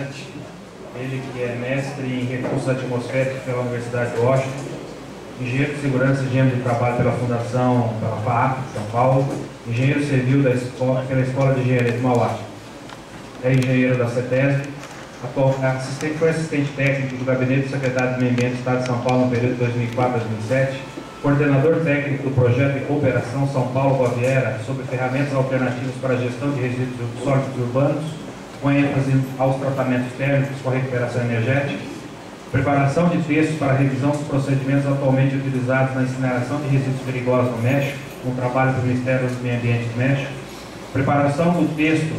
Ele que é mestre em recursos atmosféricos pela Universidade de Washington, engenheiro de segurança e engenheiro de trabalho pela Fundação, pela FAAP de São Paulo, engenheiro civil pela Escola de Engenharia de Mauá. É engenheiro da CETESB, foi assistente técnico do Gabinete do Secretário do Meio Ambiente do Estado de São Paulo no período de 2004 a 2007, coordenador técnico do projeto de cooperação São Paulo-Baviera sobre ferramentas alternativas para a gestão de resíduos sólidos urbanos, com ênfase aos tratamentos térmicos com a recuperação energética, preparação de textos para a revisão dos procedimentos atualmente utilizados na incineração de resíduos perigosos no México, um trabalho do Ministério do Meio Ambiente do México, preparação do texto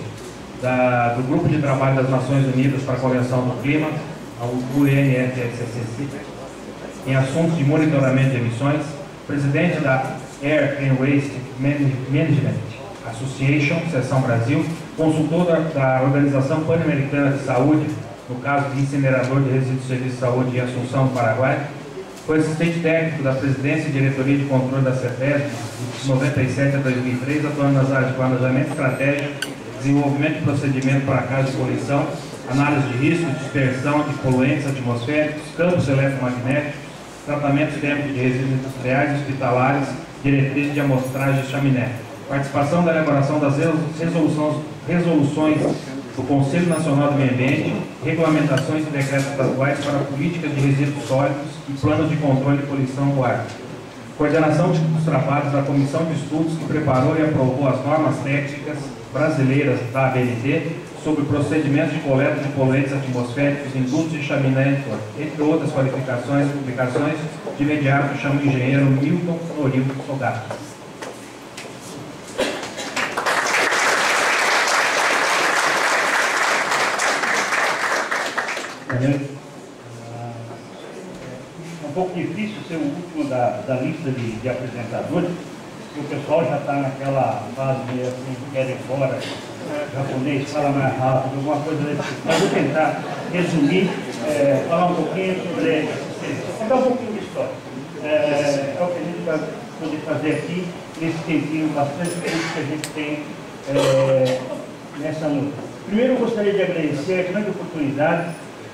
do Grupo de Trabalho das Nações Unidas para a Convenção do Clima, o UNFCCC, em assuntos de monitoramento de emissões, presidente da Air and Waste Management Association, Seção Brasil, consultor da Organização Pan-Americana de Saúde, no caso de incinerador de resíduos de serviço de saúde em Assunção, do Paraguai, foi assistente técnico da Presidência e Diretoria de Controle da CETESB, de 97 a 2003, atuando nas áreas de planejamento estratégico, desenvolvimento de procedimento para casos de poluição, análise de risco, dispersão de poluentes atmosféricos, campos eletromagnéticos, tratamentos térmicos de resíduos industriais e hospitalares, diretrizes de amostragem de chaminé. Participação da elaboração das resoluções do Conselho Nacional do Meio Ambiente, regulamentações e decretos estaduais para políticas de resíduos sólidos e planos de controle de poluição do ar. Coordenação dos trabalhos da Comissão de Estudos que preparou e aprovou as normas técnicas brasileiras da ABNT sobre procedimentos de coleta de poluentes atmosféricos em dutos de chaminé, entre outras qualificações e publicações. De imediato chamo o engenheiro Milton Florildo Sogato. É um pouco difícil ser o último da lista de apresentadores, porque o pessoal já está naquela fase meio assim, quer ir fora, japonês, fala mais rápido, alguma coisa desse tipo. Mas vou tentar resumir, falar um pouquinho sobre, contar um pouquinho de história. É o que a gente vai poder fazer aqui, nesse tempinho bastante tempo que a gente tem nessa noite. Primeiro, eu gostaria de agradecer a grande oportunidade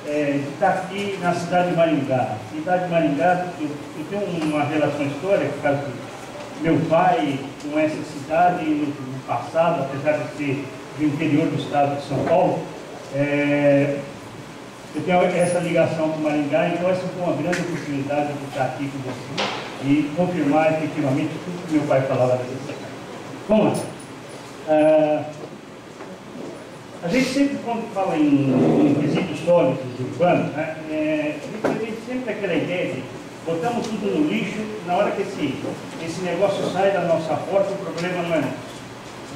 de estar aqui na cidade de Maringá. Cidade de Maringá, eu tenho uma relação histórica, por causa do meu pai com essa cidade no passado, apesar de ser do interior do estado de São Paulo. Eu tenho essa ligação com Maringá, então essa foi uma grande oportunidade de estar aqui com você e confirmar efetivamente tudo que meu pai falava dessa cidade. Vamos lá. A gente sempre, quando fala em resíduos sólidos urbanos, né, a gente sempre tem aquela ideia de botamos tudo no lixo, na hora que esse negócio sai da nossa porta, o problema não é nosso.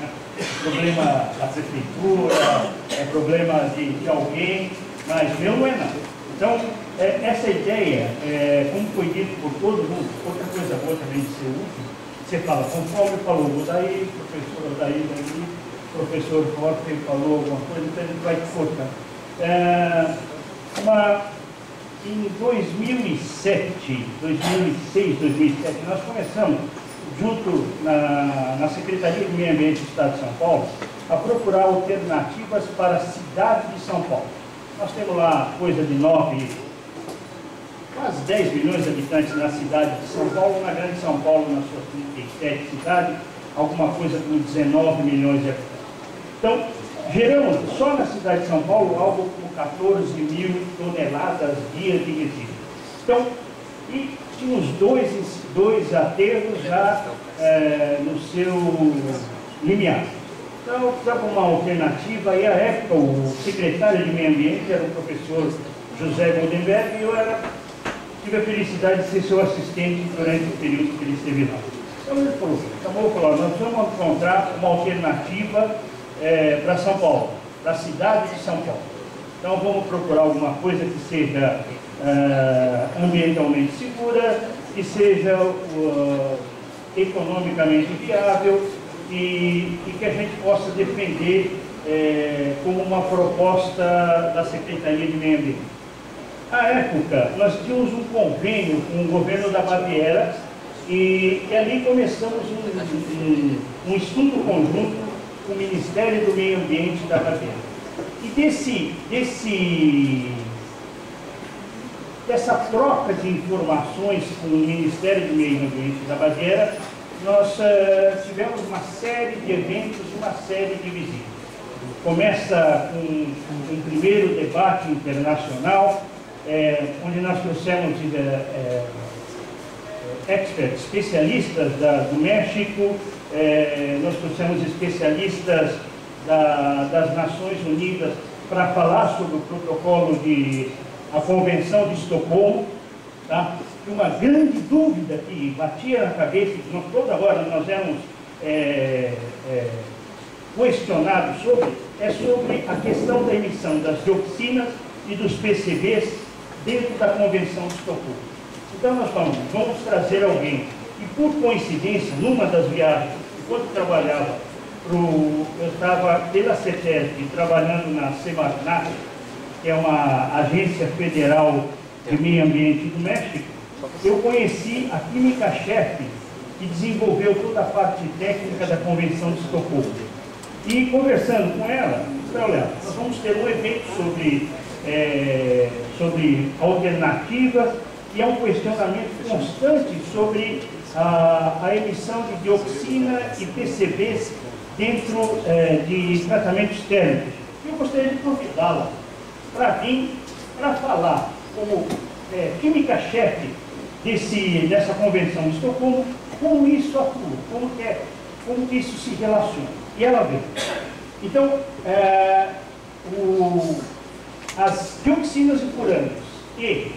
Né? O problema da prefeitura, é problema de alguém, mas meu não é nada. Então, essa ideia, como foi dito por todo mundo, outra coisa boa também de ser útil, você fala, conforme falou, daí, professor, daí, professor Forte falou alguma coisa, então a gente vai cortar. Em 2007, 2006, 2007, nós começamos, junto na Secretaria do Meio Ambiente do Estado de São Paulo, a procurar alternativas para a cidade de São Paulo. Nós temos lá coisa de quase 10 milhões de habitantes na cidade de São Paulo, na Grande São Paulo, nas suas 37 cidades, alguma coisa com 19 milhões de habitantes. Então, geramos só na cidade de São Paulo algo como 14 mil toneladas dia de resíduos. Então, e tínhamos dois aterros já no seu limiar. Então, precisava uma alternativa, e à época o secretário de Meio Ambiente era o professor José Goldenberg, e eu tive a felicidade de ser seu assistente durante o período que ele esteve lá. Então ele falou, nós vamos encontrar uma alternativa para São Paulo, para a cidade de São Paulo. Então vamos procurar alguma coisa que seja ambientalmente segura, que seja economicamente viável e que a gente possa defender como uma proposta da Secretaria de Meio Ambiente. À época, nós tínhamos um convênio com o governo da Baviera e ali começamos um estudo conjunto com o Ministério do Meio Ambiente da Baviera. E dessa troca de informações com o Ministério do Meio Ambiente da Baviera, nós tivemos uma série de eventos, uma série de visitas. Começa com um primeiro debate internacional, onde nós trouxemos experts, especialistas do México, nós trouxemos especialistas das Nações Unidas para falar sobre o protocolo a Convenção de Estocolmo, tá? E uma grande dúvida que batia na cabeça, que toda hora nós éramos questionados sobre a questão da emissão das dioxinas e dos PCBs dentro da Convenção de Estocolmo. Então nós falamos, vamos trazer alguém, e por coincidência, numa das viagens, enquanto trabalhava, eu estava pela CETESB trabalhando na Semarnat, que é uma agência federal de meio ambiente do México. Eu conheci a química-chefe que desenvolveu toda a parte técnica da Convenção de Estocolmo. E conversando com ela, olha, nós vamos ter um evento sobre alternativas, e é um questionamento constante sobre a emissão de dioxina e PCBs dentro de tratamentos térmicos. Eu gostaria de convidá-la para vir para falar como química-chefe dessa Convenção de Estocolmo, como isso atua, como que isso se relaciona. E ela veio. Então, as dioxinas e furânicos e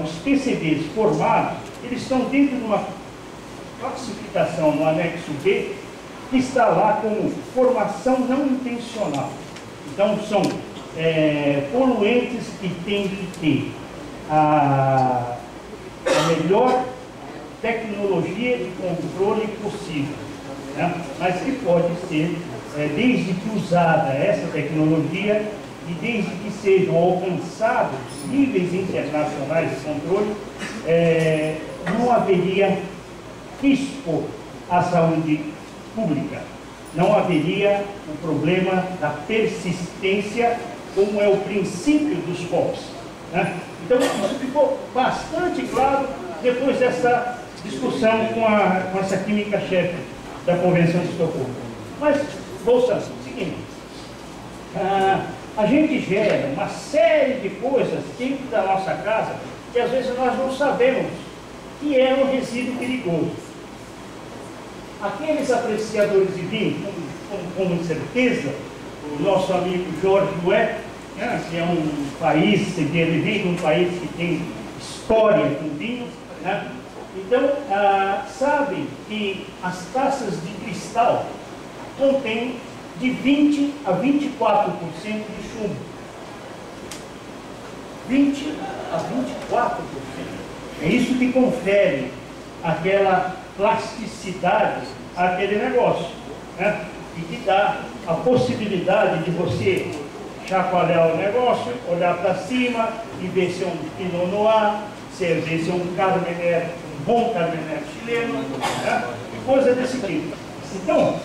os PCBs formados, eles estão dentro de uma classificação no anexo B, que está lá como formação não intencional. Então, são poluentes que têm que ter a melhor tecnologia de controle possível, né? Mas que pode ser, desde que usada essa tecnologia e desde que sejam alcançados níveis internacionais de controle, não haveria risco à saúde pública. Não haveria o problema da persistência, como é o princípio dos POPs, né? Então, isso ficou bastante claro depois dessa discussão com essa química-chefe da Convenção de Estocolmo. Mas, voltando, o seguinte, a gente gera uma série de coisas dentro da nossa casa que às vezes nós não sabemos que é um resíduo perigoso. Aqueles apreciadores de vinho, com certeza, o nosso amigo Jorge Ué, né, que é um país, ele vem de um país que tem história com vinho, né? Então, sabem que as taças de cristal contêm de 20 a 24% de chumbo. 20 a 24%. É isso que confere aquela plasticidade àquele negócio, né? E que dá a possibilidade de você chacoalhar o negócio, olhar para cima e ver se é um Pinot Noir, ver se é um Carmener, um bom Carmener chileno, né? Coisa desse tipo. Então,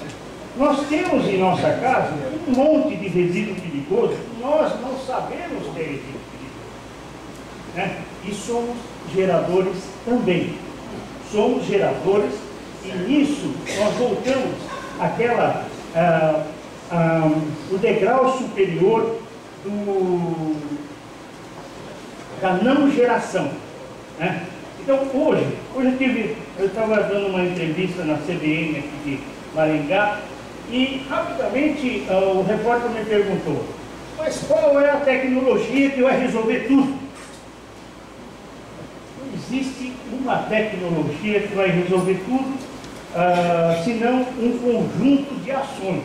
nós temos em nossa casa um monte de resíduo perigoso, nós não sabemos que é resíduo perigoso, né? E somos geradores também. Somos geradores, e nisso nós voltamos àquela, o degrau superior da não geração, né? Então, hoje eu estava dando uma entrevista na CBN aqui de Maringá, e rapidamente o repórter me perguntou, mas qual é a tecnologia que vai resolver tudo? Não existe uma tecnologia que vai resolver tudo, senão um conjunto de ações,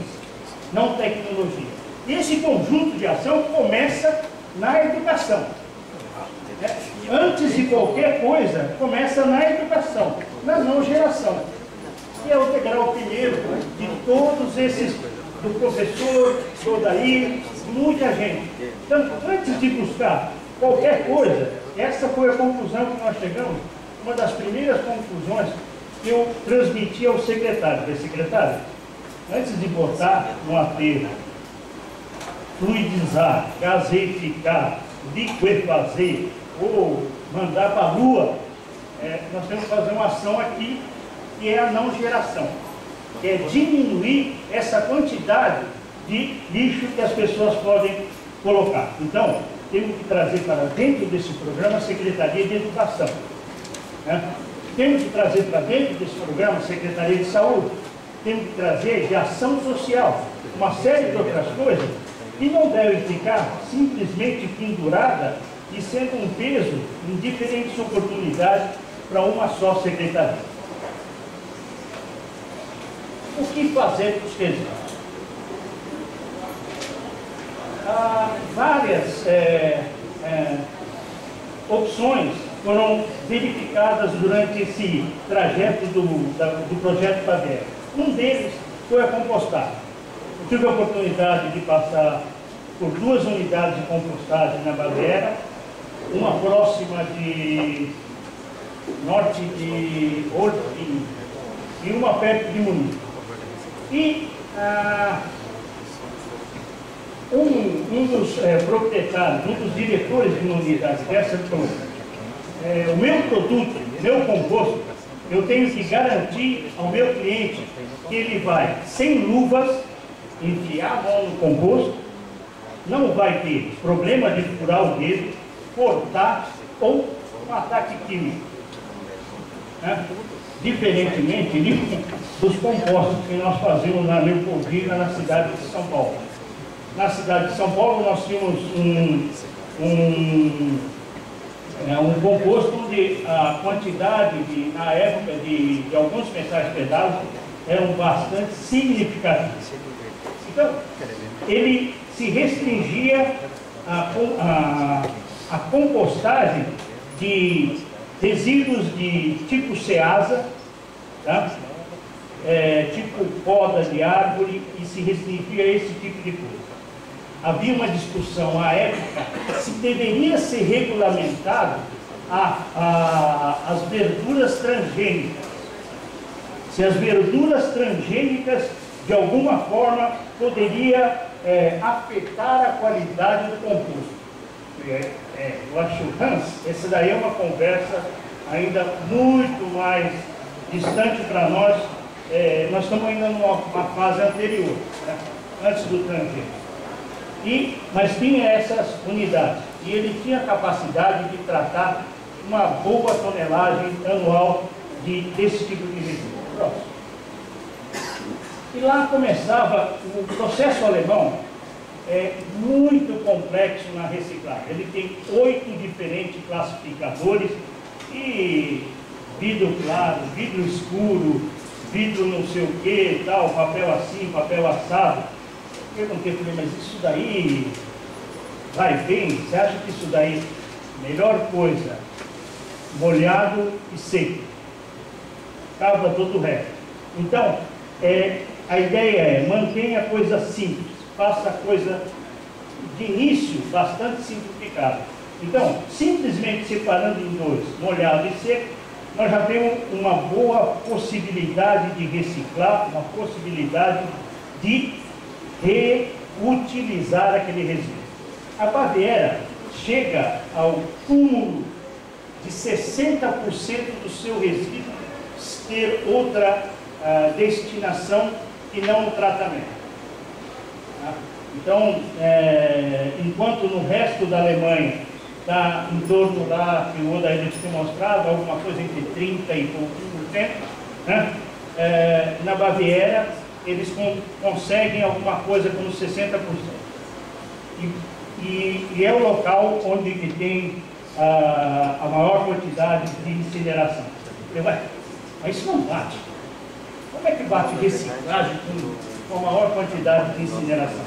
não tecnologia. E esse conjunto de ação começa na educação. Antes de qualquer coisa, começa na educação, na não geração. Que é o degrau primeiro de todos esses, do professor, do Odair, muita gente. Então, antes de buscar qualquer coisa, essa foi a conclusão que nós chegamos, uma das primeiras conclusões que eu transmiti ao secretário. Secretário, antes de botar no aterro fluidizar, gaseificar, liquefazer ou mandar para a lua, nós temos que fazer uma ação aqui que é a não geração, que é diminuir essa quantidade de lixo que as pessoas podem colocar. Então, temos que trazer para dentro desse programa a Secretaria de Educação, né? Temos que trazer para dentro desse programa a Secretaria de Saúde, temos que trazer de ação social, uma série de outras coisas que não devem ficar simplesmente pendurada e sendo um peso em diferentes oportunidades para uma só secretaria. O que fazer com os resíduos? Várias opções foram verificadas durante esse trajeto do projeto Baviera. Um deles foi a compostagem. Eu tive a oportunidade de passar por 2 unidades de compostagem na Baviera, uma próxima de norte de Ortim e uma perto de Munique. E um dos proprietários, um dos diretores de uma unidade dessa falou: o meu produto, meu composto, eu tenho que garantir ao meu cliente que ele vai, sem luvas, enfiar a mão no composto, não vai ter problema de furar o dedo, cortar ou um ataque químico, né? Diferentemente dos compostos que nós fazemos na Leopoldina, na cidade de São Paulo. Na cidade de São Paulo nós tínhamos um composto onde a quantidade, na época, de alguns metais pesados eram bastante significativos. Então, ele se restringia a compostagem de resíduos de tipo ceasa, tá? Tipo poda de árvore, e se restringia a esse tipo de coisa. Havia uma discussão à época se deveria ser regulamentado as verduras transgênicas. Se as verduras transgênicas, de alguma forma, poderia afetar a qualidade do composto. Eu acho, Hans, essa daí é uma conversa ainda muito mais distante para nós. Nós estamos ainda numa fase anterior, né? Antes do transgênico. Mas tinha essas unidades, e ele tinha a capacidade de tratar uma boa tonelagem anual desse tipo de resíduo. Próximo. E lá começava o processo alemão, muito complexo na reciclagem. Ele tem 8 diferentes classificadores, e vidro claro, vidro escuro, vidro não sei o que, tal, papel assim, papel assado. Eu perguntei, mas isso daí vai bem? Você acha que isso daí, melhor coisa, molhado e seco, acaba todo o resto. Então, a ideia é, mantenha a coisa simples, faça a coisa de início bastante simplificada. Então, simplesmente separando em 2, molhado e seco, nós já temos uma boa possibilidade de reciclar, uma possibilidade de reutilizar aquele resíduo. A Baviera chega ao cúmulo de 60% do seu resíduo ter outra destinação e não o tratamento. Tá? Então, enquanto no resto da Alemanha está em torno lá, que o Oda ainda tinha mostrado, alguma coisa entre 30% e pouquinho por cento, né? Na Baviera eles conseguem alguma coisa como 60%. E é o local onde que tem a maior quantidade de incineração. Mas isso não bate. Como é que bate reciclagem com a maior quantidade de incineração?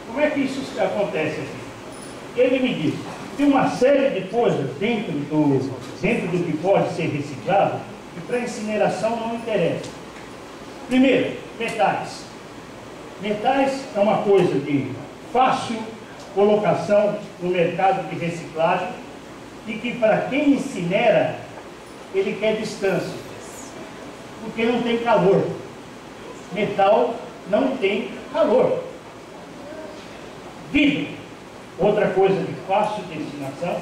Como é que isso acontece aqui? Ele me diz, tem uma série de coisas dentro do que pode ser reciclado, que para incineração não interessa. Primeiro, metais. Metais é uma coisa de fácil colocação no mercado de reciclagem e que para quem incinera, ele quer distância, porque não tem calor. Metal não tem calor. Vidro, outra coisa de fácil destinação,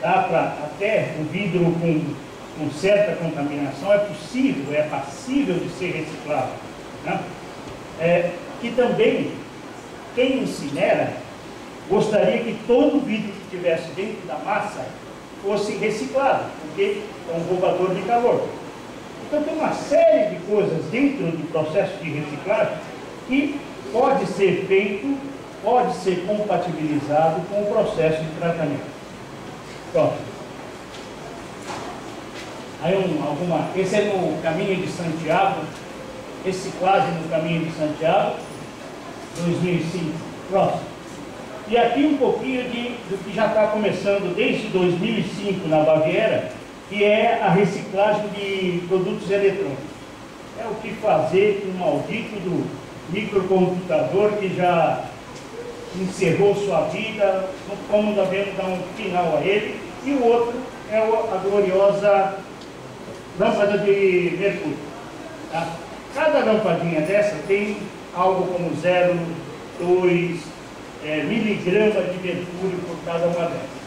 dá para até o vidro com certa contaminação, é possível, é passível de ser reciclado, né? Que também, quem incinera, gostaria que todo vidro que estivesse dentro da massa fosse reciclado, porque é um roubador de calor. Então tem uma série de coisas dentro do processo de reciclagem que pode ser feito, pode ser compatibilizado com o processo de tratamento. Pronto. Aí esse é no Caminho de Santiago, reciclagem no Caminho de Santiago, 2005. Próximo. E aqui um pouquinho do que já está começando desde 2005 na Baviera, que é a reciclagem de produtos eletrônicos. É o que fazer com o maldito do microcomputador que já encerrou sua vida, como devemos dar um final a ele. E o outro é a gloriosa lâmpada de mercúrio. Tá? Cada lampadinha dessa tem algo como 0,2 miligrama de mercúrio por cada uma delas.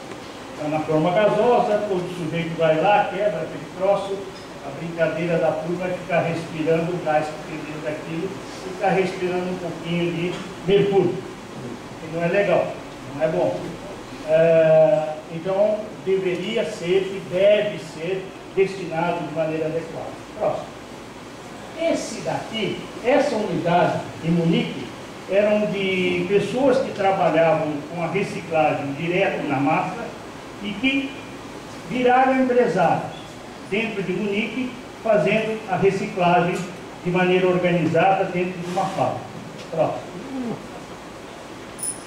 Está na forma gasosa, todo sujeito vai lá, quebra aquele troço, a brincadeira da turma é ficar respirando o gás que tem dentro daquilo, ficar respirando um pouquinho de mercúrio, que não é legal, não é bom. Então, deveria ser e deve ser destinado de maneira adequada. Próximo. Esse daqui, essa unidade em Munique, eram de pessoas que trabalhavam com a reciclagem direto na massa e que viraram empresários dentro de Munique, fazendo a reciclagem de maneira organizada dentro de uma fábrica. Próximo.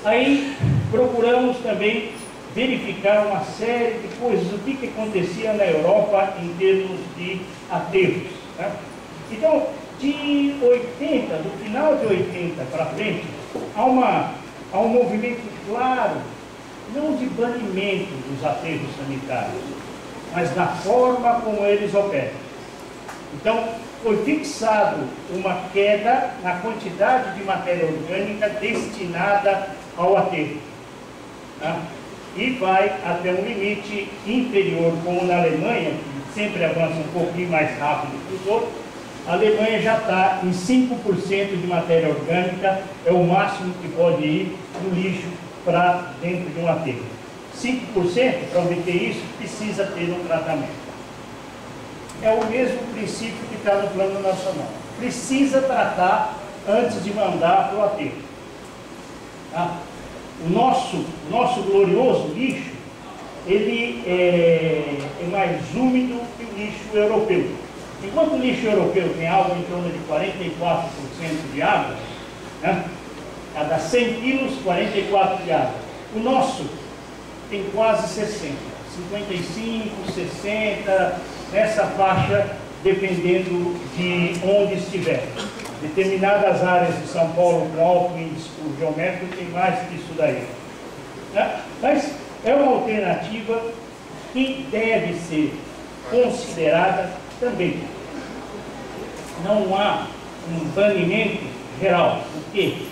Aí procuramos também verificar uma série de coisas, o que acontecia na Europa em termos de aterros, né? Então, de 80, do final de 80 para frente, há um movimento claro, não de banimento dos aterros sanitários, mas na forma como eles operam. Então, foi fixado uma queda na quantidade de matéria orgânica destinada ao aterro, tá? E vai até um limite inferior, como na Alemanha, que sempre avança um pouquinho mais rápido que os outros. A Alemanha já está em 5% de matéria orgânica, é o máximo que pode ir do lixo para dentro de um aterro. 5%, para obter isso, precisa ter um tratamento. É o mesmo princípio que está no Plano Nacional. Precisa tratar antes de mandar para o aterro. Tá? O nosso glorioso lixo, ele é mais úmido que o lixo europeu. Enquanto o lixo europeu tem algo em torno de 44% de água, né? Cada 100 quilos, 44 de água. O nosso tem quase 60, 55, 60, nessa faixa, dependendo de onde estiver. Determinadas áreas de São Paulo com alto índice geométrico tem mais que isso daí, né? Mas é uma alternativa que deve ser considerada também. Não há um banimento geral, porque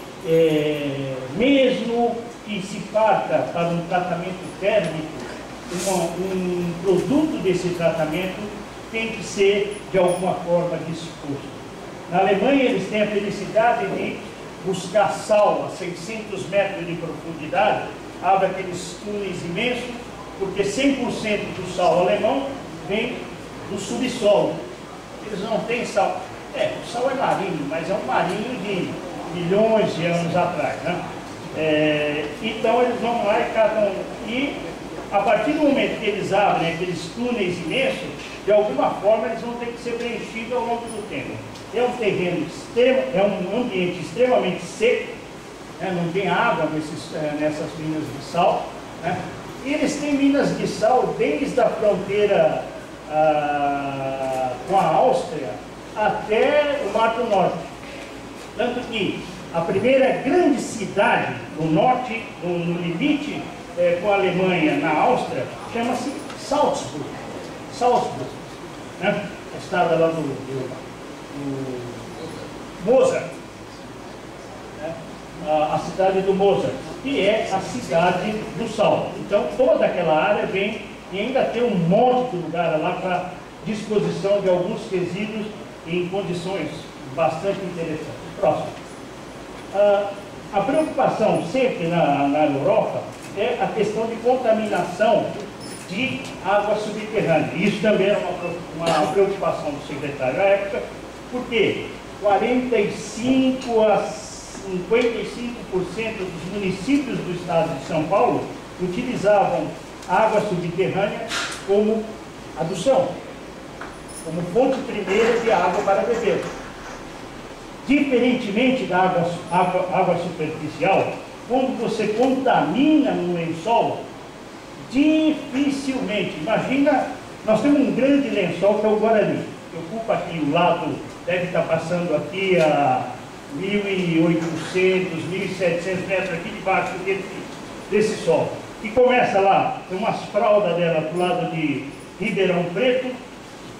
mesmo que se parta para um tratamento térmico, um produto desse tratamento tem que ser de alguma forma disposto. Na Alemanha eles têm a felicidade de buscar sal a 600 metros de profundidade, abre aqueles túneis imensos, porque 100% do sal alemão vem do subsolo. Eles não têm sal. O sal é marinho, mas é um marinho de milhões de anos atrás, né? Então eles vão lá e catam. E a partir do momento que eles abrem aqueles túneis imensos, de alguma forma eles vão ter que ser preenchidos ao longo do tempo. É um terreno é um ambiente extremamente seco, né? Não tem água nessas minas de sal, né? E eles têm minas de sal desde a fronteira com a Áustria até o Mar do Norte. Tanto que a primeira grande cidade no norte, no limite com a Alemanha, na Áustria, chama-se Salzburg. Salzburg, né? A estrada lá do Mozart, né? A cidade do Mozart. que é a cidade do sal. Então, toda aquela área vem e ainda tem um monte de lugar lá para disposição de alguns resíduos em condições bastante interessantes. Próximo. A preocupação sempre na Europa é a questão de contaminação de água subterrânea. Isso também era uma preocupação do secretário à época, porque 45 a 55% dos municípios do estado de São Paulo utilizavam água subterrânea como adução, como fonte primeira de água para beber. Diferentemente da água superficial, quando você contamina um lençol, dificilmente, imagina, nós temos um grande lençol que é o Guarani, que ocupa aqui o lado, deve estar passando aqui a 1.800, 1.700 metros aqui debaixo desse sol. E começa lá, tem umas fraldas dela do lado de Ribeirão Preto,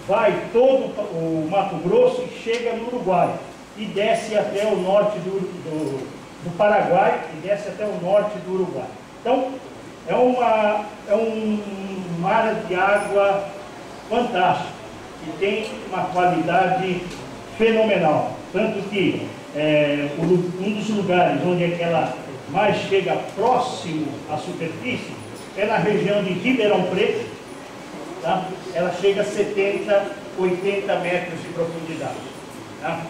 vai todo o Mato Grosso e chega no Uruguai. E desce até o norte do Paraguai e desce até o norte do Uruguai. Então, é um mar de água fantástico, que tem uma qualidade fenomenal. Tanto que um dos lugares onde ela mais chega próximo à superfície é na região de Ribeirão Preto, tá? Ela chega a 70, 80 metros de profundidade. Tá?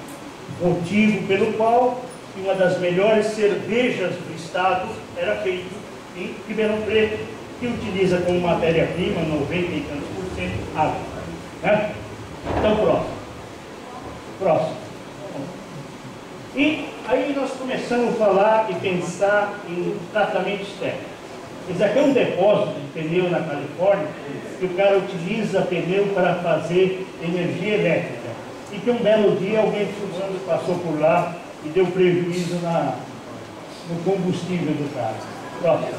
Motivo pelo qual uma das melhores cervejas do estado era feita em Ribeirão Preto, que utiliza como matéria-prima 90 e tantos % água. Né? Então, próximo. E aí nós começamos a falar e pensar em tratamentos técnicos. Esse aqui é um depósito de pneu na Califórnia, que o cara utiliza pneu para fazer energia elétrica. E que um belo dia alguém fumando passou por lá e deu prejuízo no combustível do carro. Próximo.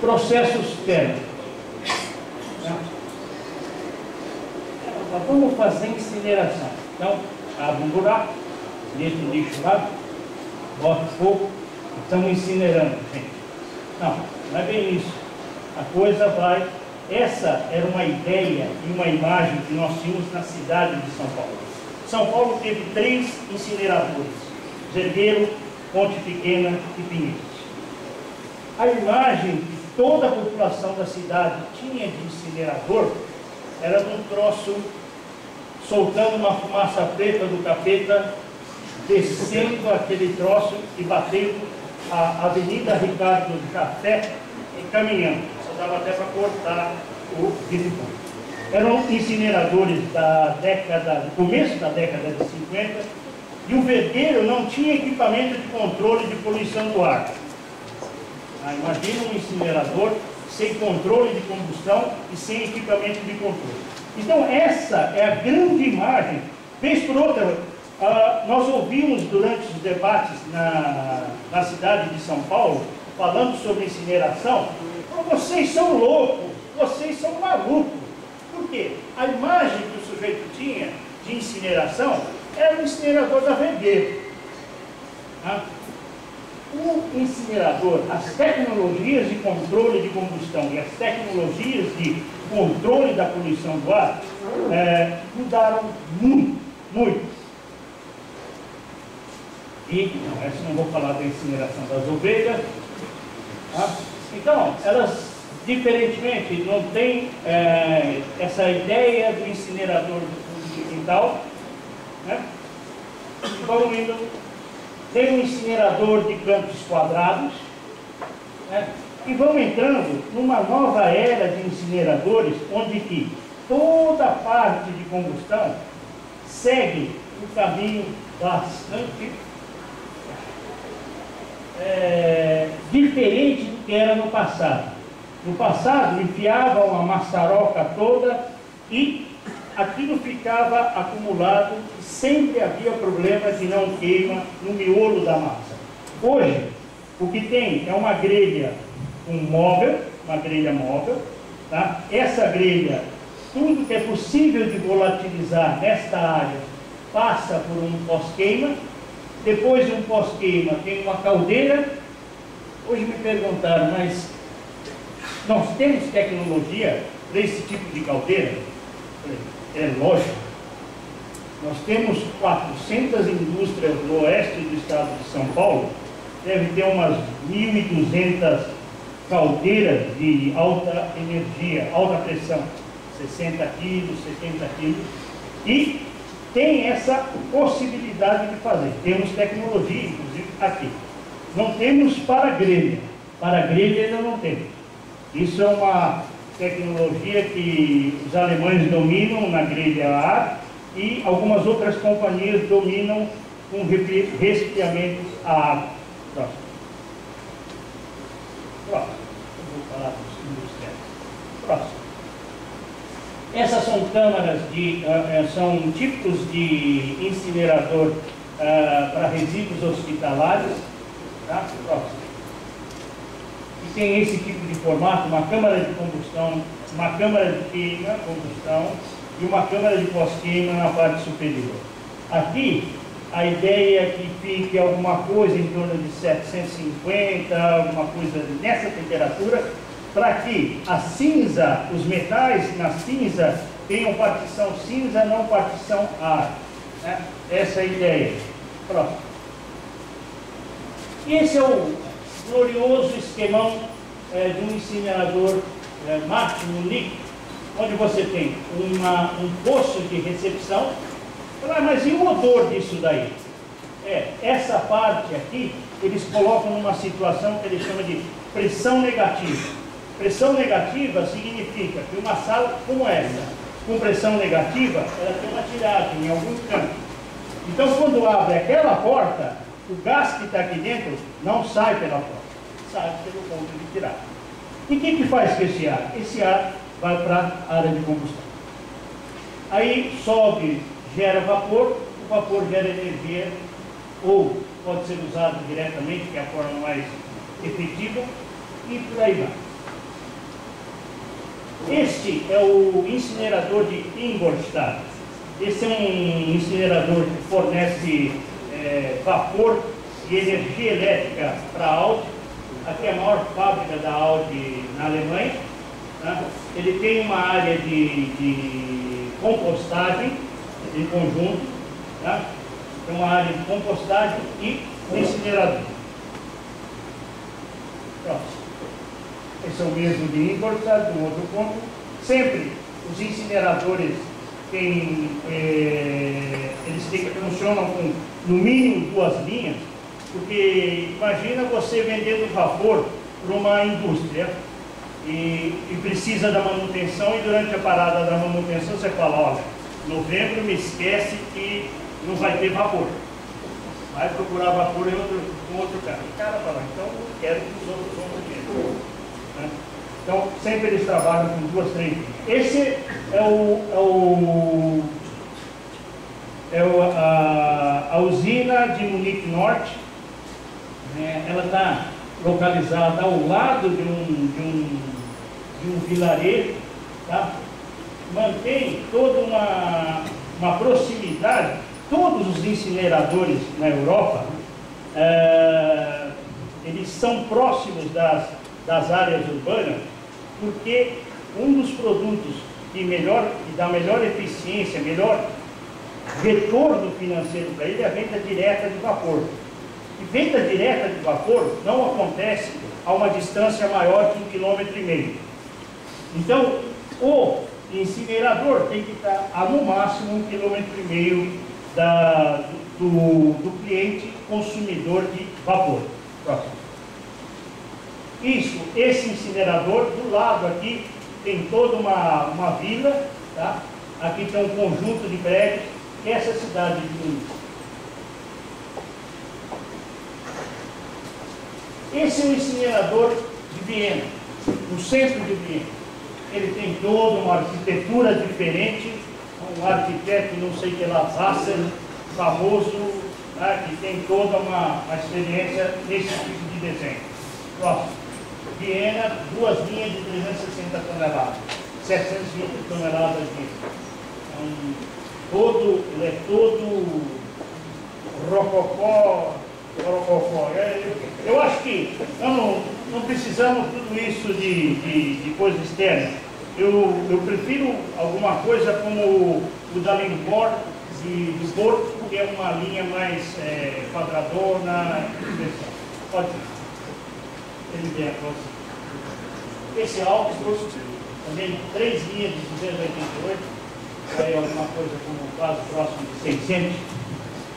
Processos térmicos. Vamos fazer incineração. Então, abre um buraco, deixa o lixo lá, bota fogo, estamos incinerando, gente. Não é bem isso. A coisa vai... Essa era uma ideia e uma imagem que nós tínhamos na cidade de São Paulo. São Paulo teve 3 incineradores: Zergueiro, Ponte Pequena e Pinheiros. A imagem que toda a população da cidade tinha de incinerador era de um troço soltando uma fumaça preta do capeta, descendo aquele troço e batendo a Avenida Ricardo de Café e caminhando. Só dava até para cortar o vidro. Eram incineradores do começo da década de 50, e o vergueiro não tinha equipamento de controle de poluição do ar. Imagina um incinerador sem controle de combustão e sem equipamento de controle. Então essa é a grande imagem. Vez por outra, nós ouvimos durante os debates na cidade de São Paulo, falando sobre incineração, vocês são loucos, vocês são malucos. Por quê? A imagem que o sujeito tinha de incineração era o incinerador da Vergueiro. O incinerador, as tecnologias de controle de combustão e as tecnologias de controle da poluição do ar mudaram muito, muito. E, essa não vou falar da incineração das ovelhas. Então, elas, diferentemente, não têm essa ideia do incinerador do quintal, né? Vão indo. Tem um incinerador de campos quadrados, né? E vão entrando numa nova era de incineradores, onde que toda a parte de combustão segue um caminho bastante diferente do que era no passado. No passado, enfiavam a maçaroca toda e aquilo ficava acumulado e sempre havia problema de não queima no miolo da massa. Hoje, o que tem é uma grelha uma grelha móvel, tá? Essa grelha, tudo que é possível de volatilizar nesta área passa por um pós-queima, Depois de um pós-queima, tem uma caldeira. Hoje me perguntaram, mas nós temos tecnologia para esse tipo de caldeira? É lógico. Nós temos 400 indústrias no oeste do estado de São Paulo, deve ter umas 1.200 caldeiras de alta energia, alta pressão, 60 quilos, 70 quilos, e tem essa possibilidade de fazer. Temos tecnologia, inclusive, aqui. Não temos para grelha. Para grelha ainda não temos. Isso é uma tecnologia que os alemães dominam na grelha a ar e algumas outras companhias dominam com resfriamentos a água. Próximo. Próximo. Eu vou falar dos industriais. Próximo. Essas são câmaras são tipos de incinerador para resíduos hospitalares. Tá? Próximo. E tem esse tipo de formato, uma câmara de combustão, uma câmara de queima, combustão, e uma câmara de pós-queima na parte superior. Aqui, a ideia é que fique alguma coisa em torno de 750, alguma coisa nessa temperatura, para que a cinza, os metais na cinza, tenham partição cinza, não partição ar. Né? Essa é a ideia. Próximo. Esse é o glorioso esquemão de um incinerador máximo líquido, onde você tem um poço de recepção. Mas e o motor disso daí? Essa parte aqui, eles colocam numa situação que eles chamam de pressão negativa. Pressão negativa significa que uma sala como essa, com pressão negativa, ela tem uma tiragem em algum canto. Então, quando abre aquela porta, o gás que está aqui dentro não sai pela porta, sai pelo ponto de tiragem. E o que faz com esse ar? Esse ar vai para a área de combustão. Aí sobe, gera vapor, o vapor gera energia, ou pode ser usado diretamente, que é a forma mais efetiva, e por aí vai. Este é o incinerador de Ingolstadt. Esse é um incinerador que fornece vapor e energia elétrica para a Audi. Aqui é a maior fábrica da Audi na Alemanha. Tá? Ele tem uma área de compostagem em conjunto. Tá? Tem uma área de compostagem e incinerador. Próximo. Esse é o mesmo de Ingolstadt, do outro ponto. Sempre os incineradores funcionam com no mínimo 2 linhas, porque imagina você vendendo vapor para uma indústria e precisa da manutenção, e durante a parada da manutenção você fala, olha, novembro me esquece que não vai ter vapor. Vai procurar vapor em outro cara. O cara fala, então eu quero que os outros vão dinheiro. Então, sempre eles trabalham com 2, 3 linhas. Esse a usina de Munique Norte. Ela está localizada ao lado de um vilarejo. Tá? Mantém toda uma proximidade. Todos os incineradores na Europa, eles são próximos das áreas urbanas, porque um dos produtos que dá melhor eficiência, melhor retorno financeiro para ele é a venda direta de vapor. E venda direta de vapor não acontece a uma distância maior que 1,5 km. Então, o incinerador tem que estar a no máximo 1,5 km do cliente consumidor de vapor. Próximo. Esse incinerador, do lado aqui, tem toda uma vila, tá? Aqui tem um conjunto de prédios, que é essa cidade de Munique. Esse é o incinerador de Viena, no centro de Viena. Ele tem toda uma arquitetura diferente, um arquiteto, não sei que lá, Wasser, famoso, tá? Que tem toda uma experiência nesse tipo de desenho. Próximo. Viena, 2 linhas de 360 toneladas, 720 toneladas de. Ele é todo rococó. Eu acho que não precisamos tudo isso de coisa externa. Eu prefiro alguma coisa como o da Limpor do Porto, que é uma linha mais quadradona. Pode ele tem a coisa. Esse Augsburg, também 3 linhas de 288, aí alguma coisa como quase próximo de 600.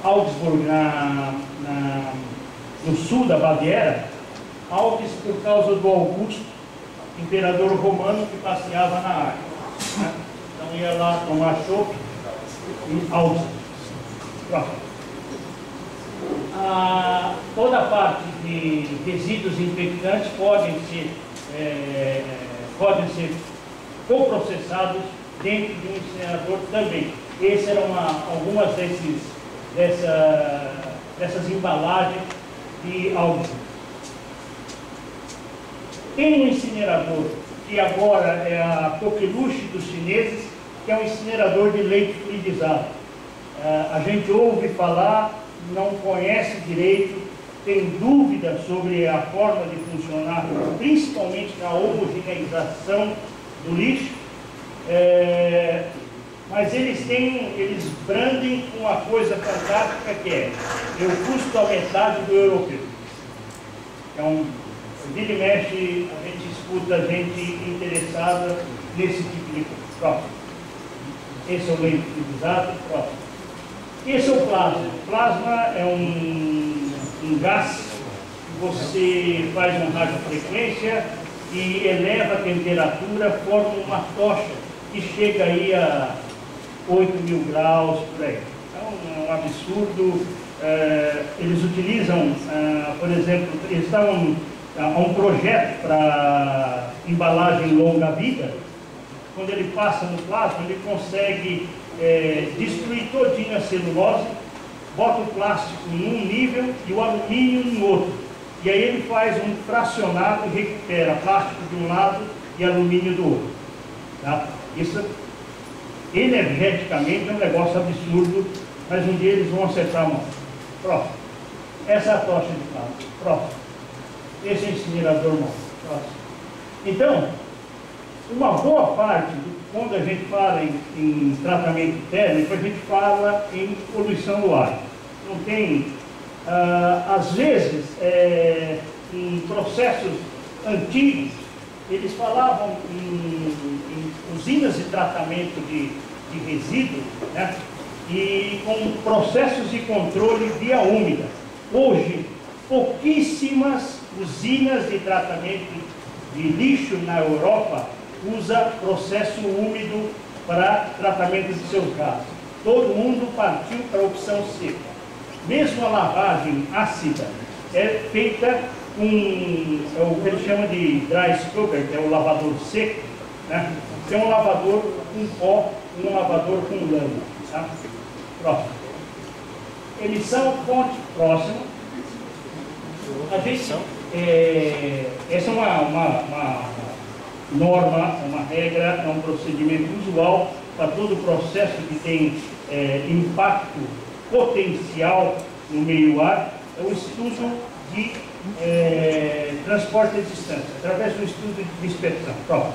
Augsburg no sul da Baviera, Augsburg por causa do Augusto, imperador romano que passeava na área. Né? Então ia lá tomar chopp em Augsburg. Próximo. Toda a parte de resíduos infectantes podem ser coprocessados dentro de um incinerador também. Essas eram algumas dessas embalagens de Augsburg. Tem um incinerador que agora é a coqueluche dos chineses, que é um incinerador de leite fluidizado. A gente ouve falar, não conhece direito, tem dúvida sobre a forma de funcionar, principalmente na homogeneização do lixo, mas eles brandem com uma coisa fantástica que é: eu custo a metade do europeu. Então, vira e mexe, a gente escuta gente interessada nesse tipo de coisa. Próximo. Esse é o leite fluidizado. Próximo. Esse é o plasma. O plasma é um gás que você faz uma radiofrequência e eleva a temperatura, forma uma tocha que chega aí a 8.000 graus, por aí. Então, é um absurdo. Eles utilizam, por exemplo, eles estavam a um projeto para embalagem longa vida. Quando ele passa no plasma, ele consegue destruir todinha a celulose, bota o plástico num nível e o alumínio em outro. E aí ele faz um fracionado e recupera plástico de um lado e alumínio do outro. Tá? Isso, energeticamente, é um negócio absurdo, mas um dia eles vão acertar a mão. Próximo. Essa é a tocha de plasma. Próximo. Esse é o incinerador móvel. Próximo. Então, uma boa parte, quando a gente fala em tratamento térmico, a gente fala em poluição do ar. Não tem, às vezes, em processos antigos, eles falavam em usinas de tratamento de resíduos, né? E com processos de controle via úmida. Hoje, pouquíssimas usinas de tratamento de lixo na Europa usa processo úmido para tratamento de seus gases. Todo mundo partiu para a opção seca. Mesmo a lavagem ácida é feita com o que ele chama de dry scrubber, que é o lavador seco, né? Tem um lavador com pó e um lavador com lama. Tá? Próximo. Emissão fonte. Próximo. A gente, essa é uma norma, uma regra, é um procedimento usual para todo processo que tem impacto potencial no meio ar, é o estudo de transporte à distância, através do estudo de inspeção. Pronto.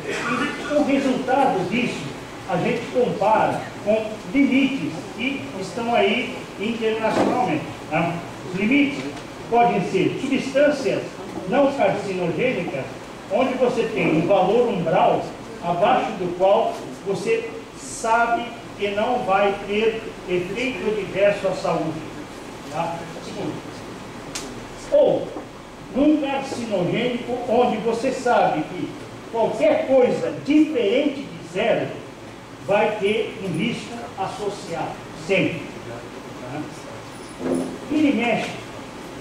E o resultado disso, a gente compara com limites que estão aí internacionalmente. Tá? Os limites podem ser substâncias não carcinogênicas, onde você tem um valor umbral abaixo do qual você sabe que não vai ter efeito adverso à saúde. Tá? Ou num carcinogênico, onde você sabe que qualquer coisa diferente de zero vai ter um risco associado, sempre. Tá? Vira e mexe,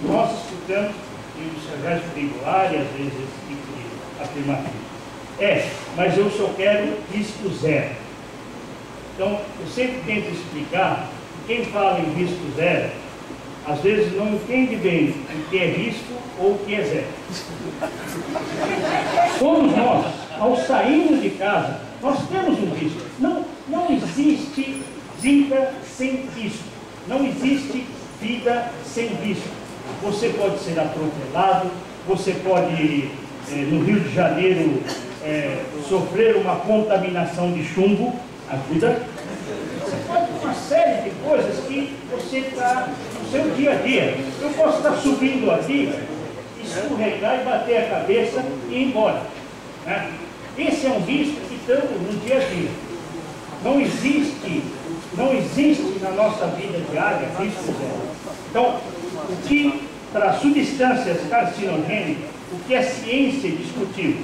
nós escutamos, eu já estudei e às vezes esse tipo de afirmativo. Mas eu só quero risco zero. Então, eu sempre tento explicar que quem fala em risco zero, às vezes não entende bem o que é risco ou o que é zero. Todos nós, ao sairmos de casa, nós temos um risco. Não existe zika sem risco. Não existe vida sem risco. Você pode ser atropelado, você pode, no Rio de Janeiro, sofrer uma contaminação de chumbo, ajuda. Você pode ter uma série de coisas que você está no seu dia a dia. Eu posso estar subindo aqui, escorregar e bater a cabeça e ir embora, né? Esse é um risco que estamos no dia a dia. Não existe na nossa vida diária risco zero. Então, o que para substâncias carcinogênicas, o que a ciência discutiu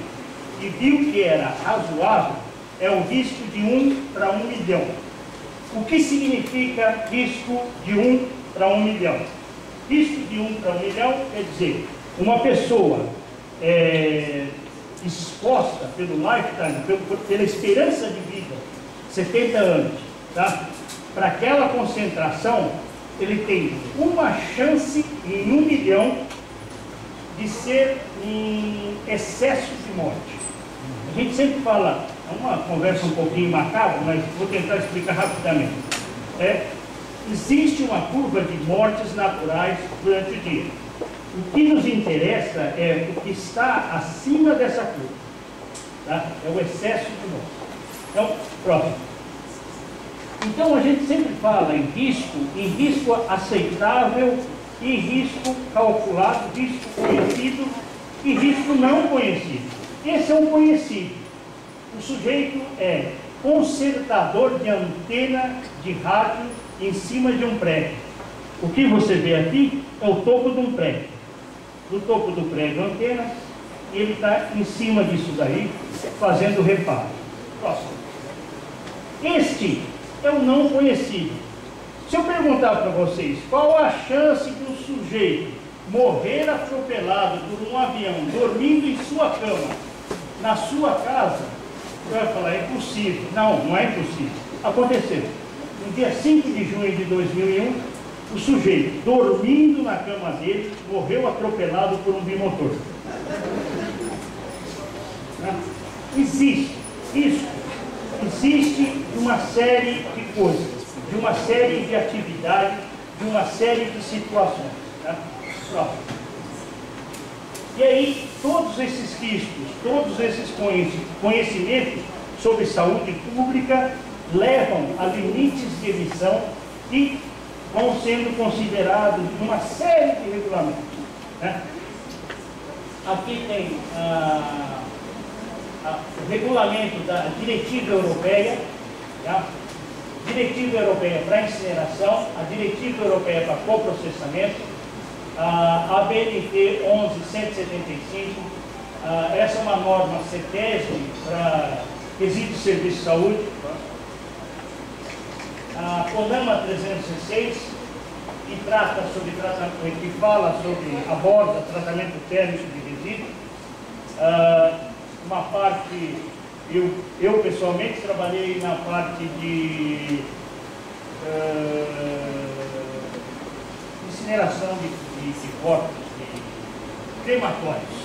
e viu que era razoável é o risco de 1 para 1 milhão. O que significa risco de 1 para 1 milhão? Risco de 1 para 1 milhão quer dizer, uma pessoa exposta pelo lifetime, pela esperança de vida, 70 anos, tá? Para aquela concentração, ele tem uma chance em 1 milhão de ser em excesso de morte. A gente sempre fala, é uma conversa um pouquinho macabra, mas vou tentar explicar rapidamente. Existe uma curva de mortes naturais durante o dia. O que nos interessa é o que está acima dessa curva, tá? É o excesso de morte. Então, próximo. Então, a gente sempre fala em risco aceitável, em risco calculado, risco conhecido e risco não conhecido. Esse é um conhecido. O sujeito é consertador de antena de rádio em cima de um prédio. O que você vê aqui é o topo de um prédio. Do topo do prédio, a antena, e ele está em cima disso daí, fazendo reparo. Próximo. Este é o não conhecido. Se eu perguntar para vocês qual a chance de um sujeito morrer atropelado por um avião, dormindo em sua cama, na sua casa, você vai falar, é impossível. Não, não é impossível. Aconteceu. No dia 5 de junho de 2001, o sujeito, dormindo na cama dele, morreu atropelado por um bimotor. Existe isso. Existe uma série de coisas, de uma série de atividades, de uma série de situações. Tá? Próximo. E aí, todos esses riscos, todos esses conhecimentos sobre saúde pública levam a limites de emissão que vão sendo considerados uma série de regulamentos. Né? Aqui tem o regulamento da Diretiva Europeia, tá? Diretiva Europeia para incineração, a Diretiva Europeia para coprocessamento, a BNT 11175, essa é uma norma CETESB para resíduos de serviço de saúde, a CONAMA 306, que trata sobre tratamento, que fala sobre, aborda tratamento térmico de resíduos. Uma parte, eu pessoalmente trabalhei na parte de incineração de corpos, de crematórios.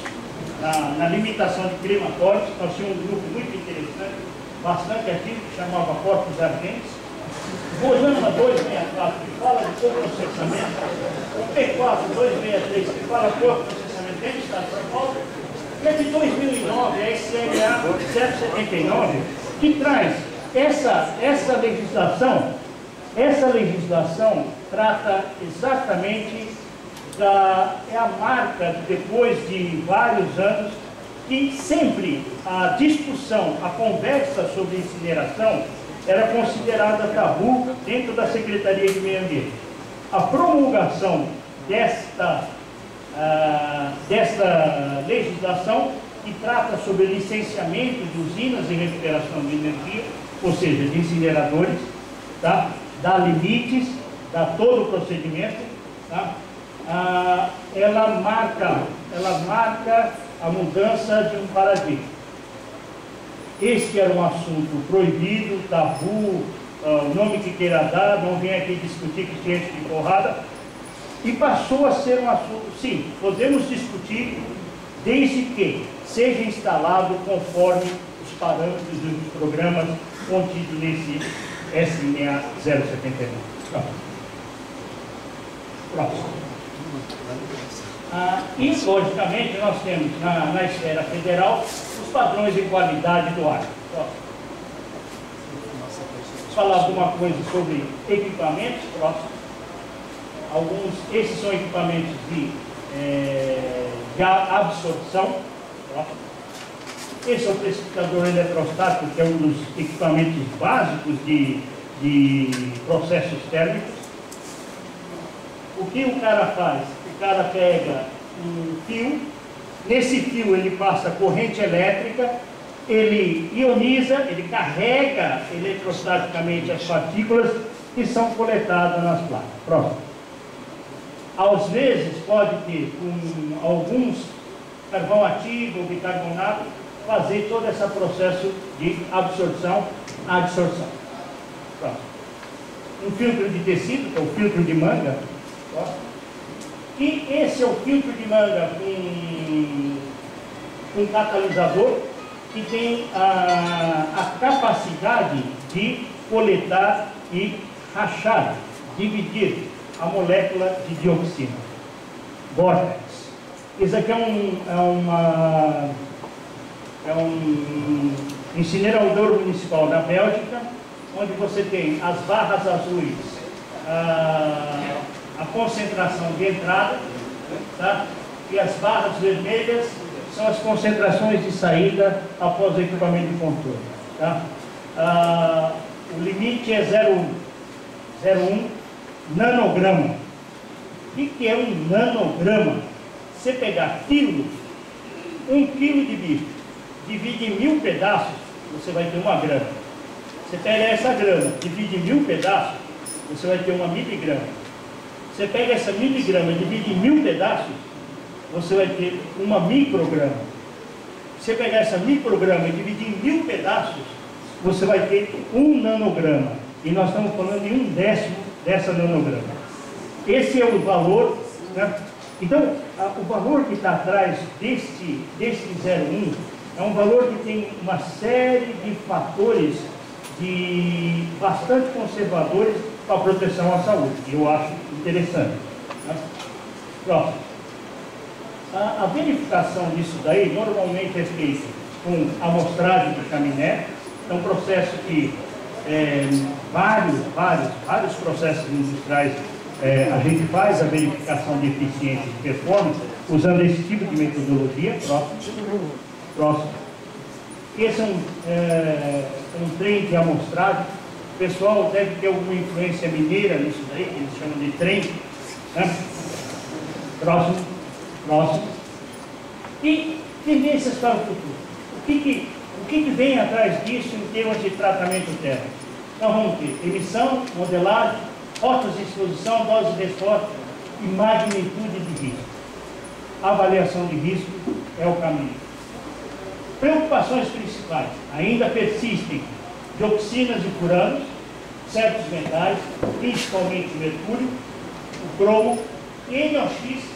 Na limitação de crematórios, nós tínhamos um grupo muito interessante, bastante ativo, que chamava Corpos Ardentes. CONAMA 264, que fala de coprocessamento, o P4 263, que fala de coprocessamento dentro do Estado de São Paulo, e a de 2009, a SMA 079, que traz essa legislação. Essa legislação trata exatamente é a marca, depois de vários anos, que sempre a discussão, a conversa sobre incineração era considerada tabu dentro da Secretaria de Meio Ambiente. A promulgação desta legislação, que trata sobre licenciamento de usinas de recuperação de energia, ou seja, de incineradores, tá? Dá limites, dá todo o procedimento, tá? Ela marca a mudança de um paradigma. Este era um assunto proibido, tabu, o nome que queira dar, não vem aqui discutir que tinha de porrada, e passou a ser um assunto, sim, podemos discutir, desde que seja instalado conforme os parâmetros dos programas contidos nesse SMA 079. Próximo. E, logicamente, nós temos na esfera federal os padrões de qualidade do ar. Próximo. Vamos falar alguma coisa sobre equipamentos. Próximo. Esses são equipamentos de absorção. Próximo. Esse é o precipitador eletrostático, que é um dos equipamentos básicos de processos térmicos. O que o cara faz? O cara pega um fio, nesse fio ele passa corrente elétrica, ele ioniza, ele carrega eletrostaticamente as partículas que são coletadas nas placas. Próximo. Às vezes pode ter alguns carvão ativo ou bicarbonato, fazer todo esse processo de absorção, adsorção. Próximo. Um filtro de tecido, que é o filtro de manga. Próximo. E esse é o filtro de manga com catalisador, que tem a capacidade de coletar e rachar, dividir a molécula de dioxina. Vortex. Esse aqui é um incinerador municipal da Bélgica, onde você tem as barras azuis, a concentração de entrada, tá? E as barras vermelhas são as concentrações de saída após o equipamento de controle. Tá? O limite é 0,1 nanograma. O que é um nanograma? Você pegar quilo, 1 quilo de bicho, divide em 1000 pedaços, você vai ter 1 grama. Você pega essa grama, divide em 1000 pedaços, você vai ter 1 miligrama. Você pega essa miligrama e divide em 1000 pedaços, você vai ter 1 micrograma. Você pegar essa micrograma e dividir em 1000 pedaços, você vai ter 1 nanograma. E nós estamos falando de 1/10 dessa nanograma. Esse é o valor, né? Então, o valor que está atrás deste 0,1 é um valor que tem uma série de fatores bastante conservadores para a proteção à saúde. Eu acho interessante. Né? Próximo. A verificação disso daí normalmente é feita com amostragem de chaminé. É um processo que vários processos industriais a gente faz a verificação de eficiência e performance usando esse tipo de metodologia. Próximo. Esse é um trem de amostragem. O pessoal deve ter alguma influência mineira nisso daí, que eles chamam de trem. Né? Próximo. E tendências para o futuro. O que vem atrás disso em termos de tratamento térmico? Nós vamos ter emissão, modelagem, rotas de exposição, dose de resposta e magnitude de risco. Avaliação de risco é o caminho. Preocupações principais. Ainda persistem dioxinas e furanos, certos metais, principalmente o mercúrio, o cromo, NOx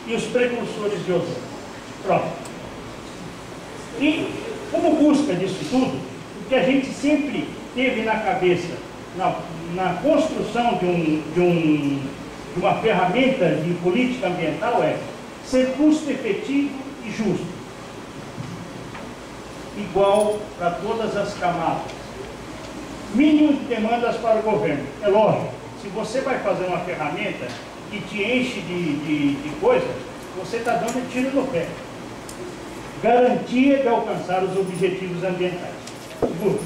e os precursores de ozônio. Próximo. E como busca disso tudo, o que a gente sempre teve na cabeça na construção de uma ferramenta de política ambiental é ser custo efetivo e justo, igual para todas as camadas. Mínimo de demandas para o governo. É lógico, se você vai fazer uma ferramenta que te enche de coisas, você está dando tiro no pé. Garantia de alcançar os objetivos ambientais. Seguro.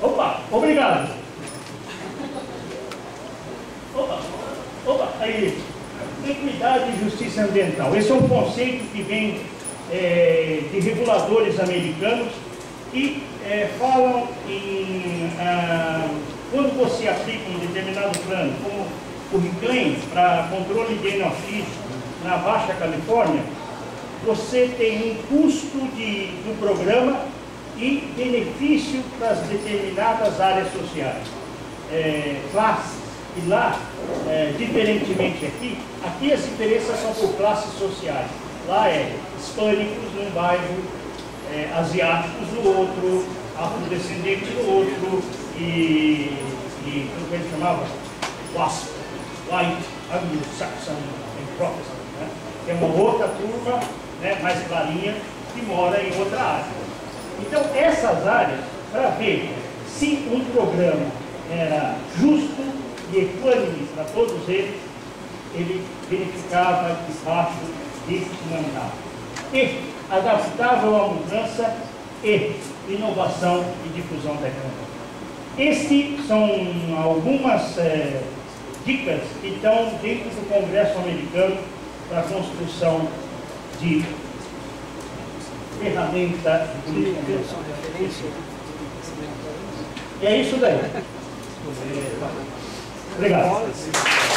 Opa, obrigado. Opa, aí. Equidade e justiça ambiental. Esse é um conceito que vem de reguladores americanos que falam em quando você aplica um determinado plano, como o RECLAIM para controle de NOx na Baixa Califórnia, você tem um custo do programa e benefício para as determinadas áreas sociais, classes. E lá, diferentemente aqui as diferenças são por classes sociais. Lá hispânicos num bairro, asiáticos no outro, afrodescendentes no outro, e como é que ele chamava? WASP. White, Anglo-Saxon and Protestant, né? Que é uma outra turma, né, mais clarinha, que mora em outra área. Então, essas áreas, para ver se um programa era justo e equânime para todos eles, ele verificava de fato desse mandado. E adaptável à mudança e inovação e difusão tecnológica. Estes são algumas dicas que estão dentro do Congresso americano para a construção de ferramenta de política. E é isso daí. Obrigado.